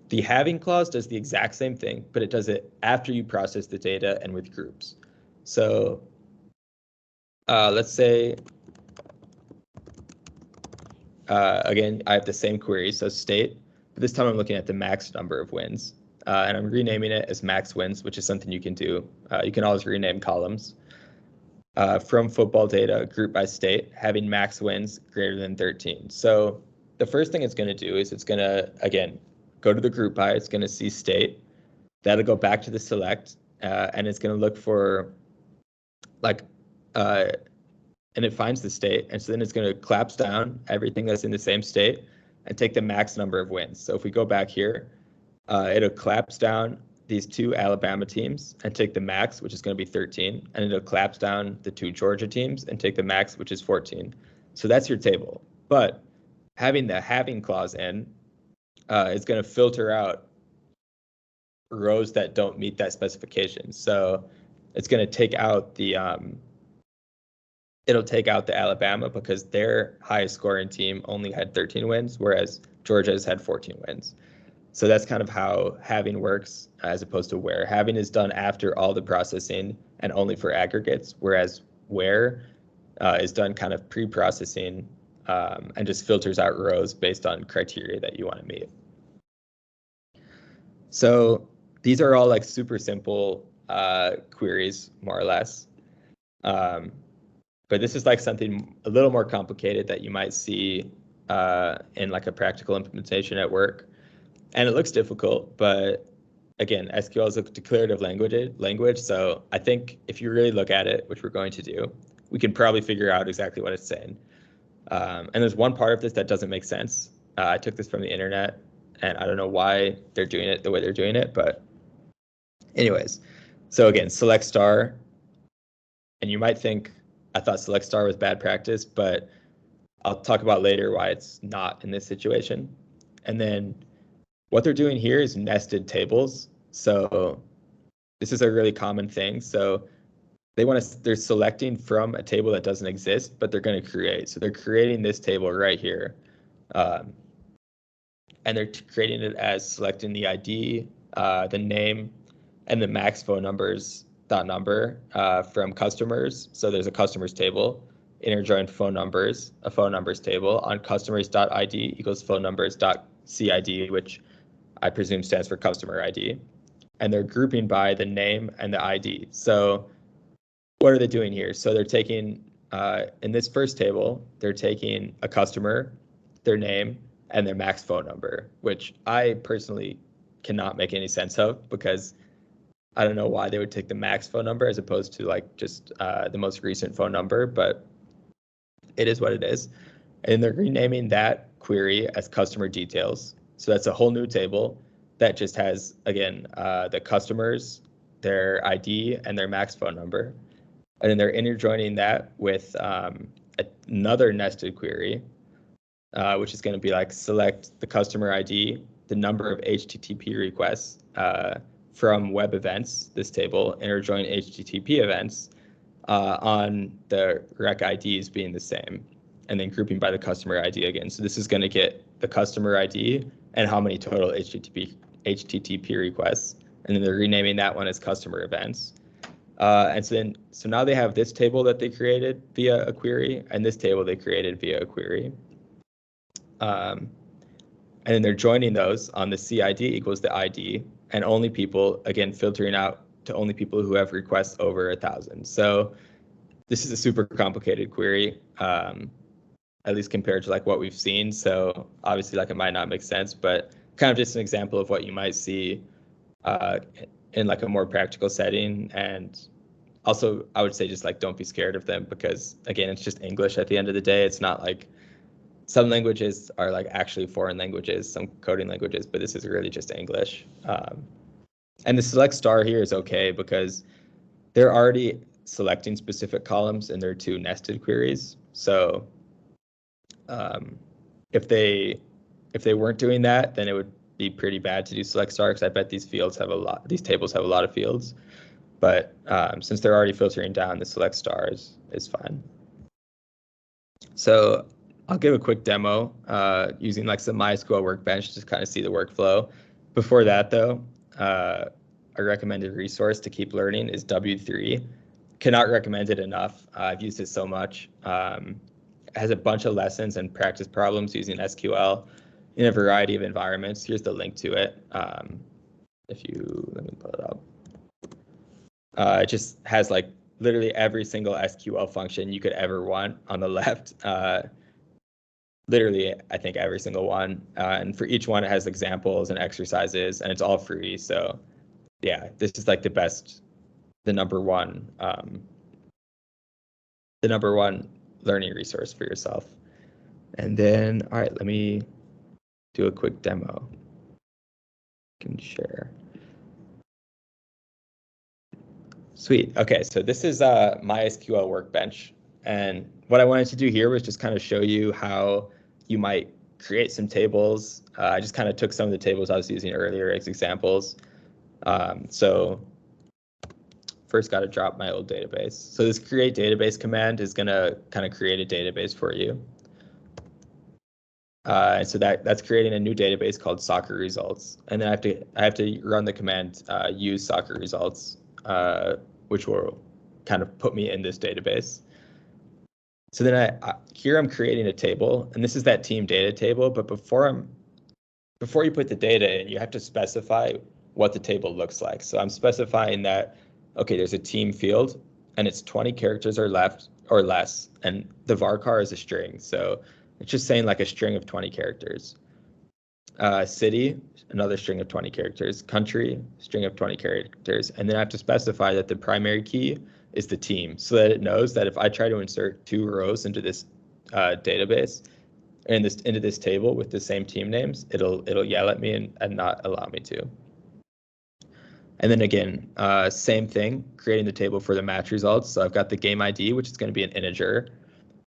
The having clause does the exact same thing, but it does it after you process the data and with groups. So let's say, again, I have the same query, so state, but this time I'm looking at the max number of wins, and I'm renaming it as max wins, which is something you can do. You can always rename columns. From football data, group by state, having max wins greater than 13. So the first thing it's going to do is it's going to, again, go to the group by, it's going to see state. That'll go back to the select, and it's going to look for, like, and it finds the state, and so then it's going to collapse down everything that's in the same state and take the max number of wins. So if we go back here, it'll collapse down these two Alabama teams and take the max, which is going to be 13, and it'll collapse down the two Georgia teams and take the max, which is 14. So that's your table. But having the having clause in is going to filter out rows that don't meet that specification. So it's going to take out the it'll take out the Alabama because their highest scoring team only had 13 wins, whereas Georgia's had 14 wins. So that's kind of how having works, as opposed to where. Having is done after all the processing and only for aggregates, whereas where is done kind of pre-processing and just filters out rows based on criteria that you want to meet. So these are all like super simple queries, more or less. But this is like something a little more complicated that you might see in like a practical implementation at work. And it looks difficult, but again, SQL is a declarative language. So I think if you really look at it, which we're going to do, we can probably figure out exactly what it's saying. And there's one part of this that doesn't make sense. I took this from the internet, and I don't know why they're doing it the way they're doing it, but anyways. So again, select star, and you might think I thought select star was bad practice, but I'll talk about later why it's not in this situation. And then what they're doing here is nested tables. So this is a really common thing. So they're selecting from a table that doesn't exist, but they're going to create. So they're creating this table right here. And they're creating it as selecting the ID, the name, and the max phone numbers .number from customers. So there's a customers table, inner join phone numbers, a phone numbers table on customers.id equals phone numbers.cid, which I presume stands for customer ID. And they're grouping by the name and the ID. So what are they doing here? So they're taking, in this first table, they're taking a customer, their name, and their max phone number, which I personally cannot make any sense of because I don't know why they would take the max phone number as opposed to like just the most recent phone number, but it is what it is. And they're renaming that query as customer details. So that's a whole new table that just has, again, the customers, their ID, and their max phone number. And then they're interjoining that with another nested query, which is going to be like select the customer ID, the number of HTTP requests from web events, this table, interjoin HTTP events on the rec IDs being the same, and then grouping by the customer ID again. So this is going to get the customer ID and how many total HTTP requests, and then they're renaming that one as customer events. And so now they have this table that they created via a query, and this table they created via a query. And then they're joining those on the CID equals the ID, and only people, again, filtering out to only people who have requests over 1,000. So this is a super complicated query, at least compared to like what we've seen. So obviously like it might not make sense, but kind of just an example of what you might see in like a more practical setting. And also I would say just like don't be scared of them because again, it's just English at the end of the day. It's not like some languages are like actually foreign languages, some coding languages, but this is really just English. And the select star here is okay because they're already selecting specific columns in their two nested queries. So if they weren't doing that, then it would be pretty bad to do select star because I bet these tables have a lot of fields. But since they're already filtering down, the select star is fine. So I'll give a quick demo using like some MySQL workbench to kind of see the workflow. Before that, though, a recommended resource to keep learning is W3. Cannot recommend it enough. I've used it so much. It has a bunch of lessons and practice problems using SQL in a variety of environments. Here's the link to it. Let me pull it up. It just has like literally every single SQL function you could ever want on the left. Literally, I think every single one. And for each one, it has examples and exercises, and it's all free. So yeah, this is like the number one learning resource for yourself. And then, all right, let me do a quick demo. I can share. Sweet. Okay, so this is my SQL workbench. And what I wanted to do here was just kind of show you how you might create some tables. I just kind of took some of the tables I was using earlier as examples. So first got to drop my old database. So this create database command is going to kind of create a database for you. And so that's creating a new database called soccer results. And then I have to run the command use soccer results, which will kind of put me in this database. So then here I'm creating a table, and this is that team data table. But before you put the data in, you have to specify what the table looks like. So I'm specifying that, okay, there's a team field, and it's 20 characters or less, and the varchar is a string. So it's just saying like a string of 20 characters. City, another string of 20 characters. Country, string of 20 characters. And then I have to specify that the primary key is the team, so that it knows that if I try to insert 2 rows into this database, into this table with the same team names, it'll yell at me and not allow me to. And then again, same thing, creating the table for the match results. So I've got the game ID, which is going to be an integer.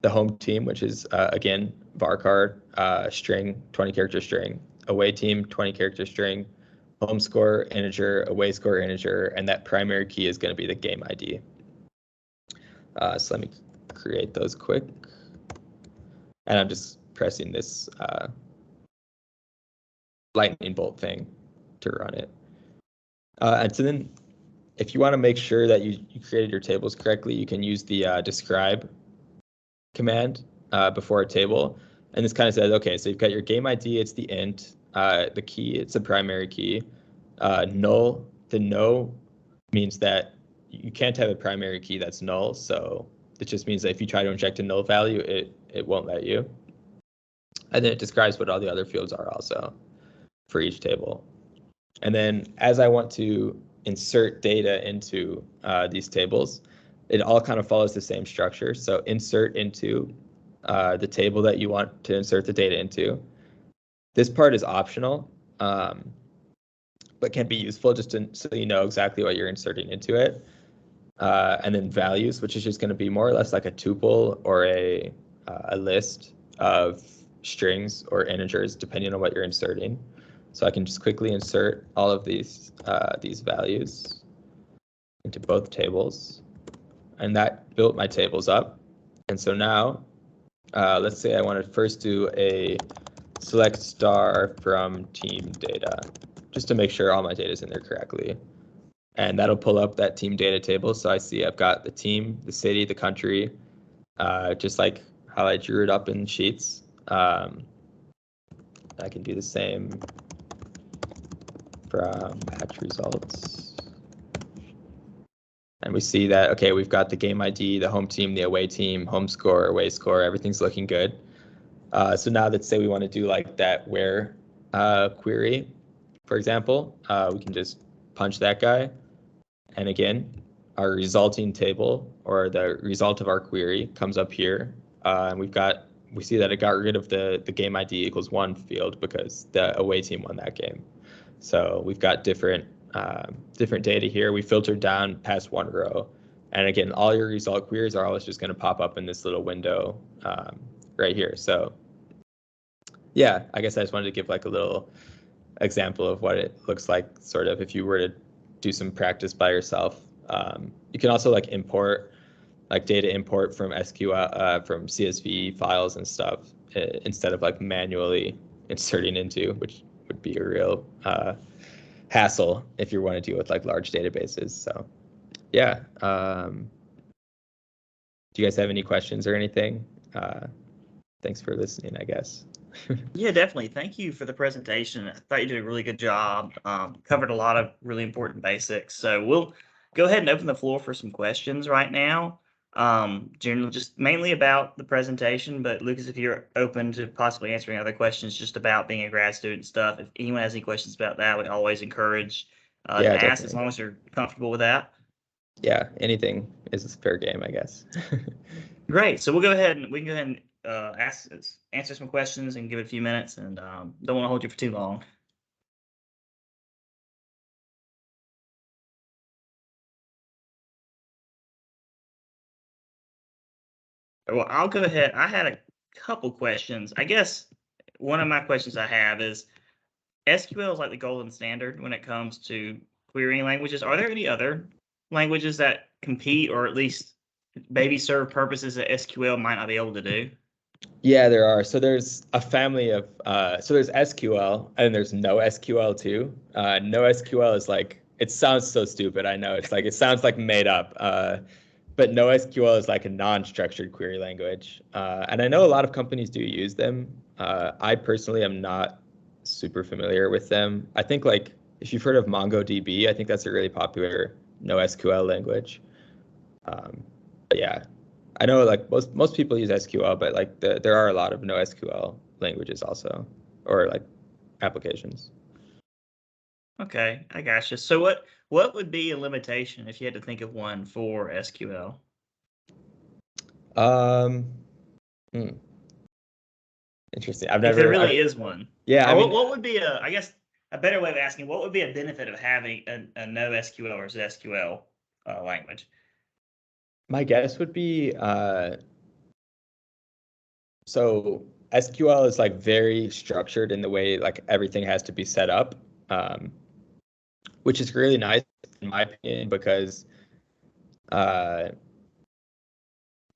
The home team, which is, again, varchar, string, 20-character string. Away team, 20-character string. Home score, integer. Away score, integer. And that primary key is going to be the game ID. So let me create those quick. And I'm just pressing this lightning bolt thing to run it. And so then if you want to make sure that you created your tables correctly, you can use the describe command before a table. And this kind of says, okay, so you've got your game ID, it's the int, the key, it's a primary key. Null, the no means that you can't have a primary key that's null. So it just means that if you try to inject a null value, it won't let you. And then it describes what all the other fields are also for each table. And then as I want to insert data into these tables, it all kind of follows the same structure. So insert into the table that you want to insert the data into. This part is optional, but can be useful just so you know exactly what you're inserting into it. And then values, which is just going to be more or less like a tuple or a list of strings or integers, depending on what you're inserting. So I can just quickly insert all of these values into both tables. And that built my tables up. And so now, let's say I want to first do a select star from team data, just to make sure all my data is in there correctly. And that'll pull up that team data table. So I see I've got the team, the city, the country, just like how I drew it up in Sheets. I can do the same from match results. And we see that, okay, we've got the game ID, the home team, the away team, home score, away score, everything's looking good. So now let's say we want to do like that where query, for example, we can just punch that guy. And again, our resulting table or the result of our query comes up here. And we see that it got rid of the game ID equals 1 field because the away team won that game. So we've got different data here. We filtered down past 1 row. And again, all your result queries are always just going to pop up in this little window right here. So yeah, I guess I just wanted to give like a little example of what it looks like sort of if you were to do some practice by yourself. You can also like import, like data import from SQL, from CSV files and stuff instead of like manually inserting into, which would be a real hassle if you want to deal with like large databases. So yeah. Do you guys have any questions or anything? Thanks for listening, I guess. Yeah, definitely. Thank you for the presentation. I thought you did a really good job. Covered a lot of really important basics. So we'll go ahead and open the floor for some questions right now. Generally, just mainly about the presentation. But Lucas, if you're open to possibly answering other questions just about being a grad student stuff, if anyone has any questions about that, we always encourage Yeah, to ask definitely. as long as you're comfortable with that. Yeah, anything is fair game, I guess. Great. So we'll go ahead and we can go ahead and answer some questions and give it a few minutes, and don't want to hold you for too long. Well, I'll go ahead. I had a couple questions. I guess one of my questions I have is SQL is like the golden standard when it comes to querying languages. Are there any other languages that compete or at least maybe serve purposes that SQL might not be able to do? Yeah, there are. So there's a family of so there's SQL and there's no SQL too. No SQL is like, it sounds so stupid. I know it's like, it sounds like made up. But NoSQL is like a non-structured query language. And I know a lot of companies do use them. I personally am not super familiar with them. I think like if you've heard of MongoDB, I think that's a really popular NoSQL language. But yeah, I know like most people use SQL, but like there are a lot of NoSQL languages also, or like applications. Okay, I gotcha. So what would be a limitation if you had to think of one for SQL? Um, Interesting. If there really is one. Yeah, Or I mean, what would be I guess a better way of asking, what would be a benefit of having a no SQL or SQL language? my guess would be so SQL is like very structured in the way like everything has to be set up, which is really nice in my opinion because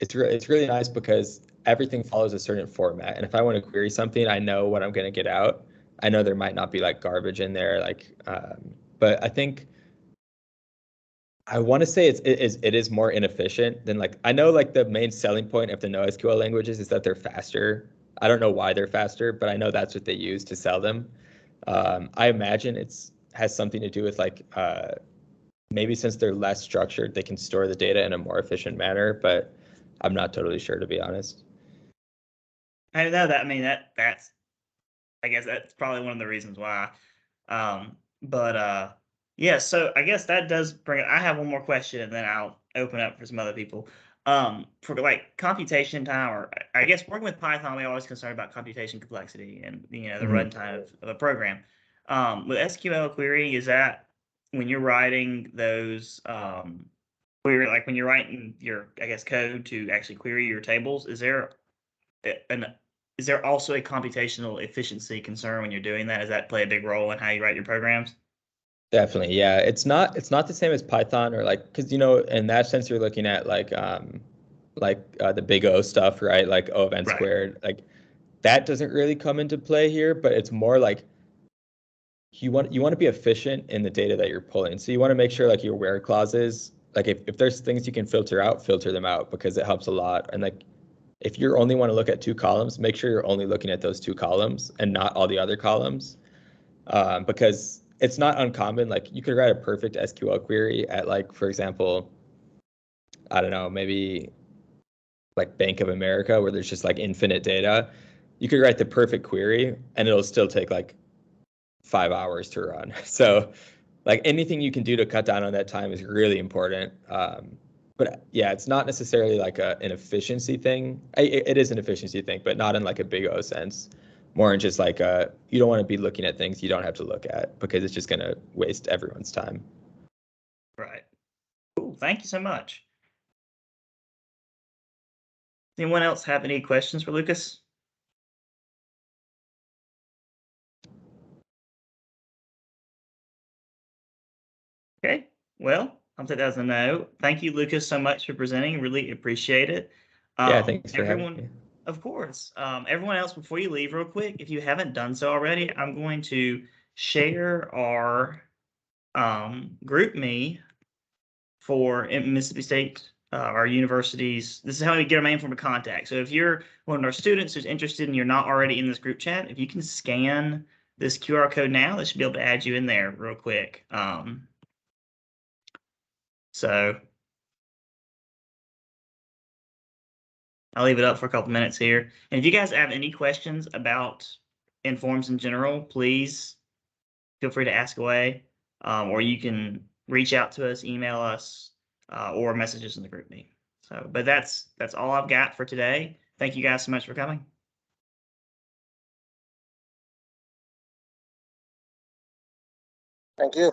it's really nice because everything follows a certain format. And if I want to query something, I know what I'm going to get out. I know there might not be like garbage in there, like, but I think I want to say it is more inefficient than like I know like the main selling point of the NoSQL languages is that they're faster. I don't know why they're faster, but I know that's what they use to sell them. I imagine it's has something to do with like maybe since they're less structured, they can store the data in a more efficient manner, but I'm not totally sure to be honest. I know that. I mean that's I guess that's probably one of the reasons why. But yeah. So I guess that does bring. I have one more question, and then I'll open up for some other people. For like computation time, or I guess working with Python, we're always concerned about computation complexity and the runtime of a program. With SQL query, is that when you're writing those query, like when you're writing your I guess code to actually query your tables, an is there also a computational efficiency concern when you're doing that? Does that play a big role in how you write your programs? Definitely, yeah. It's not the same as Python or like because in that sense you're looking at like the big O stuff, right? Like O of n Right. squared. Like that doesn't really come into play here, but it's more like you want to be efficient in the data that you're pulling. So you want to make sure like your where clauses, like if there's things you can filter out, filter them out because it helps a lot. And like if you only want to look at two columns, make sure you're only looking at those two columns and not all the other columns. Because it's not uncommon. Like you could write a perfect SQL query at like, for example, I don't know, maybe like Bank of America where there's just like infinite data. You could write the perfect query and it'll still take like 5 hours to run. So like anything you can do to cut down on that time is really important. But yeah, it's not necessarily like an efficiency thing. It is an efficiency thing, but not in like a big O sense. More in just like you don't want to be looking at things you don't have to look at because it's just going to waste everyone's time. Right. Cool. Thank you so much. Anyone else have any questions for Lucas? Okay. Well, I'll take that as a no. Thank you, Lucas, so much for presenting. Really appreciate it. Yeah, thanks for having Everyone, me. of course. Everyone else, before you leave real quick, if you haven't done so already, I'm going to share our group me for Mississippi State, our universities. This is how we get our main form of contact. So if you're one of our students who's interested and you're not already in this group chat, if you can scan this QR code now, that should be able to add you in there real quick. So I'll leave it up for a couple minutes here. And if you guys have any questions about Informs in general, please feel free to ask away, or you can reach out to us, email us, or message us in the group meet. So, but that's all I've got for today. Thank you guys so much for coming. Thank you.